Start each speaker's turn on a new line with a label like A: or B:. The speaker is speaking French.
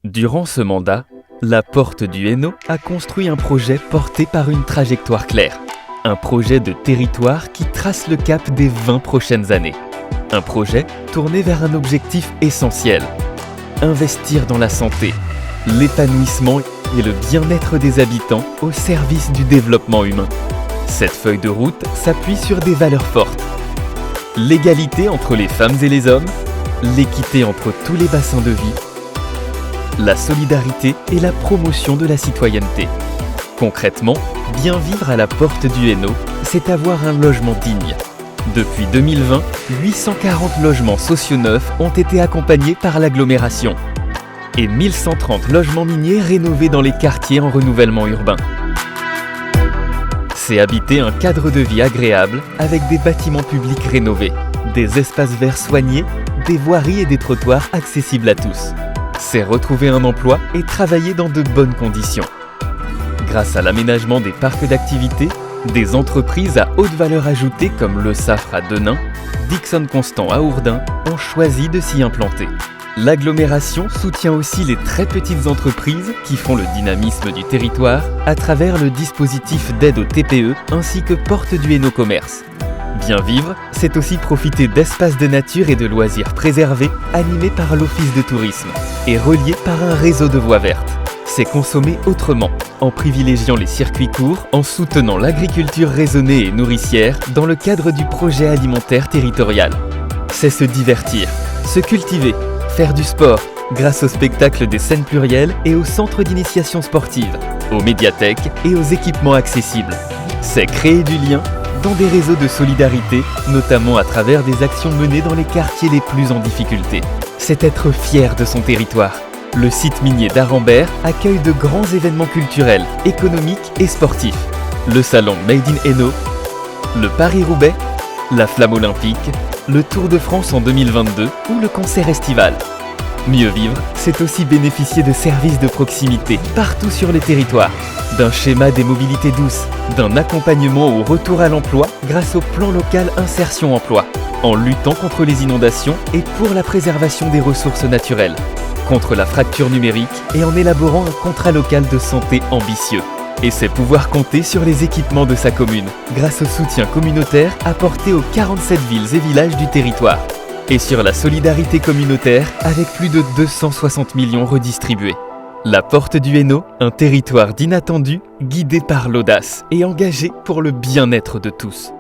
A: Durant ce mandat, la Porte du Hainaut a construit un projet porté par une trajectoire claire. Un projet de territoire qui trace le cap des 20 prochaines années. Un projet tourné vers un objectif essentiel. Investir dans la santé, l'épanouissement et le bien-être des habitants au service du développement humain. Cette feuille de route s'appuie sur des valeurs fortes. L'égalité entre les femmes et les hommes, l'équité entre tous les bassins de vie, la solidarité et la promotion de la citoyenneté. Concrètement, bien vivre à la Porte du Hainaut, c'est avoir un logement digne. Depuis 2020, 840 logements sociaux neufs ont été accompagnés par l'agglomération et 1130 logements miniers rénovés dans les quartiers en renouvellement urbain. C'est habiter un cadre de vie agréable avec des bâtiments publics rénovés, des espaces verts soignés, des voiries et des trottoirs accessibles à tous. C'est retrouver un emploi et travailler dans de bonnes conditions. Grâce à l'aménagement des parcs d'activités, des entreprises à haute valeur ajoutée comme Le Safre à Denain, Dixon Constant à Ourdin ont choisi de s'y implanter. L'agglomération soutient aussi les très petites entreprises qui font le dynamisme du territoire à travers le dispositif d'aide aux TPE ainsi que Porte du Hainaut Commerce. Bien vivre, c'est aussi profiter d'espaces de nature et de loisirs préservés animés par l'Office de tourisme et reliés par un réseau de voies vertes. C'est consommer autrement, en privilégiant les circuits courts, en soutenant l'agriculture raisonnée et nourricière dans le cadre du projet alimentaire territorial. C'est se divertir, se cultiver, faire du sport, grâce au spectacle des scènes plurielles et aux centres d'initiation sportive, aux médiathèques et aux équipements accessibles. C'est créer du lien dans des réseaux de solidarité, notamment à travers des actions menées dans les quartiers les plus en difficulté. C'est être fier de son territoire. Le site minier d'Arambert accueille de grands événements culturels, économiques et sportifs. Le salon Made in Hainaut, le Paris-Roubaix, la Flamme Olympique, le Tour de France en 2022 ou le concert estival. Mieux vivre, c'est aussi bénéficier de services de proximité partout sur le territoire, d'un schéma des mobilités douces, d'un accompagnement au retour à l'emploi grâce au plan local Insertion Emploi, en luttant contre les inondations et pour la préservation des ressources naturelles, contre la fracture numérique et en élaborant un contrat local de santé ambitieux. Et c'est pouvoir compter sur les équipements de sa commune, grâce au soutien communautaire apporté aux 47 villes et villages du territoire. Et sur la solidarité communautaire avec plus de 260 millions redistribués. La Porte du Hainaut, un territoire d'inattendu, guidé par l'audace et engagé pour le bien-être de tous.